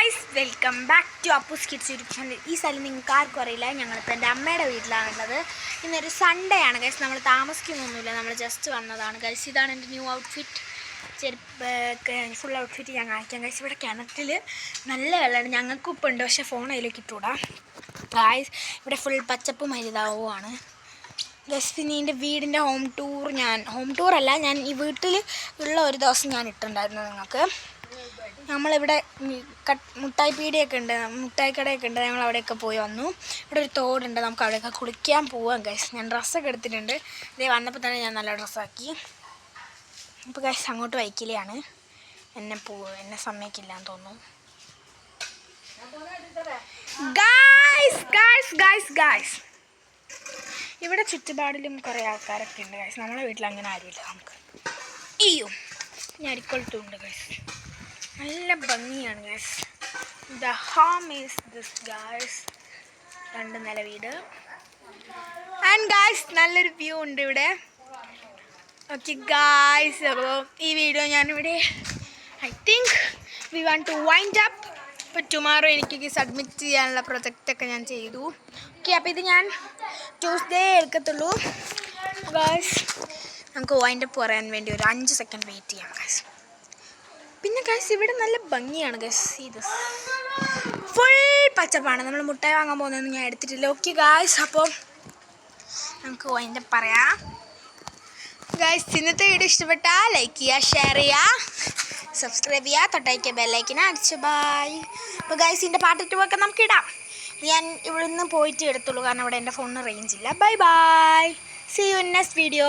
Guys, welcome back to Appus kids YouTube channel. ഈ സ്ഥലം നിങ്ങൾക്ക് ആർക്കും അറിയില്ല, ഞങ്ങളിപ്പോൾ എൻ്റെ അമ്മയുടെ വീട്ടിലാണുള്ളത്. ഇന്നൊരു സൺഡേ ആണ് ഗൈസ്. നമ്മൾ താമസിക്കുന്നൊന്നുമില്ല, നമ്മൾ ജസ്റ്റ് വന്നതാണ് ഗൈസ്. ഇതാണ് എൻ്റെ ന്യൂ ഔട്ട്ഫിറ്റ്. ഫുൾ ഔട്ട്ഫിറ്റ് ഞാൻ കാണിക്കാം ഗൈസ്. ഇവിടെ കിണറ്റിൽ നല്ല വെള്ളമാണ്, ഞങ്ങൾക്കും ഇപ്പം ഉണ്ട്, പക്ഷേ ഫോൺ അതിലേക്ക് ഇട്ടുകൂടാ ഗായ്സ്. ഇവിടെ ഫുൾ പച്ചപ്പും ഹരിതാവുമാണ് ഗൈസ്. പിന്നെ എൻ്റെ വീടിൻ്റെ ഹോം ടൂറല്ല, ഞാൻ ഈ വീട്ടിൽ ഉള്ള ഒരു ദിവസം ഞാൻ ഇട്ടിട്ടുണ്ടായിരുന്നു നിങ്ങൾക്ക്. നമ്മളിവിടെ മുട്ടായി പീടിയൊക്കെ ഉണ്ട്, മുട്ടായി കടയൊക്കെ ഉണ്ട്, ഞങ്ങൾ അവിടെയൊക്കെ പോയി വന്നു. ഇവിടെ ഒരു തോടുണ്ട്, നമുക്ക് അവിടെയൊക്കെ കുളിക്കാൻ പോവാം ഗൈസ്. ഞാൻ ഡ്രസ്സൊക്കെ എടുത്തിട്ടുണ്ട്, ഇതേ വന്നപ്പോൾ തന്നെ ഞാൻ നല്ല ഡ്രസ്സാക്കി. ഇപ്പോൾ ഗൈസ് അങ്ങോട്ട് വൈക്കിലെയാണ്, എന്നെ സമ്മതിക്കില്ല എന്ന് തോന്നുന്നു. ഗായ്സ് ഇവിടെ ചുറ്റുപാടിലും കുറേ ആൾക്കാരൊക്കെ ഉണ്ട് ഗൈസ്. നമ്മളെ വീട്ടിൽ അങ്ങനെ ആരുമില്ല. നമുക്ക് ഞാൻ അരിക്കൊളുത്തുണ്ട് ഗൈസ്. നല്ല ഭംഗിയാണ് guys. The home is this guys. 2 നില വീട് ആൻഡ് ഗൈസ് നല്ലൊരു വ്യൂ ഉണ്ട് ഇവിടെ. ഓക്കെ ഗൈസ്, അപ്പോൾ ഈ വീഡിയോ ഞാനിവിടെ I think we want to wind up. ഇപ്പോൾ ടുമാറോ എനിക്ക് സബ്മിറ്റ് ചെയ്യാനുള്ള പ്രൊജക്റ്റൊക്കെ ഞാൻ ചെയ്തു. ഓക്കെ, അപ്പോൾ ഇത് ഞാൻ ട്യൂസ്ഡേ എടുക്കത്തുള്ളൂ ഗൈസ്. നമുക്ക് വൈൻഡ് അപ്പ് പറയാൻ വേണ്ടി ഒരു 5 സെക്കൻഡ് വെയിറ്റ് ചെയ്യാം ഗൈസ്. പിന്നെ ഗൈസ് ഇവിടെ നല്ല ഭംഗിയാണ് ഗൈസ്. ഇത് ഫുൾ പച്ചപ്പാണ്. നമ്മൾ മുട്ടായി വാങ്ങാൻ പോകുന്നതൊന്നും ഞാൻ എടുത്തിട്ടില്ല. ഓക്കെ ഗൈസ്, അപ്പോൾ നമുക്ക് വൈൻഡ് അപ്പ് പറയാം ഗൈസ്. ഇന്നത്തെ വീഡിയോ ഇഷ്ടപ്പെട്ടാൽ ലൈക്ക് ചെയ്യുക, ഷെയർ ചെയ്യുക, സബ്സ്ക്രൈബ് ചെയ്യുക, തൊട്ടയക്കുക ബെല്ലൈക്കിനെ അടിച്ചു. ബൈ. അപ്പോൾ ഗൈസ് ഇതിൻ്റെ പാർട്ട് 2 ഒക്കെ നമുക്ക് ഇടാം. ഞാൻ ഇവിടെ നിന്ന് പോയിട്ട് എടുത്തുള്ളൂ, കാരണം ഇവിടെ എൻ്റെ ഫോണിന് റേഞ്ച് ഇല്ല. Bye bye, see you in next video.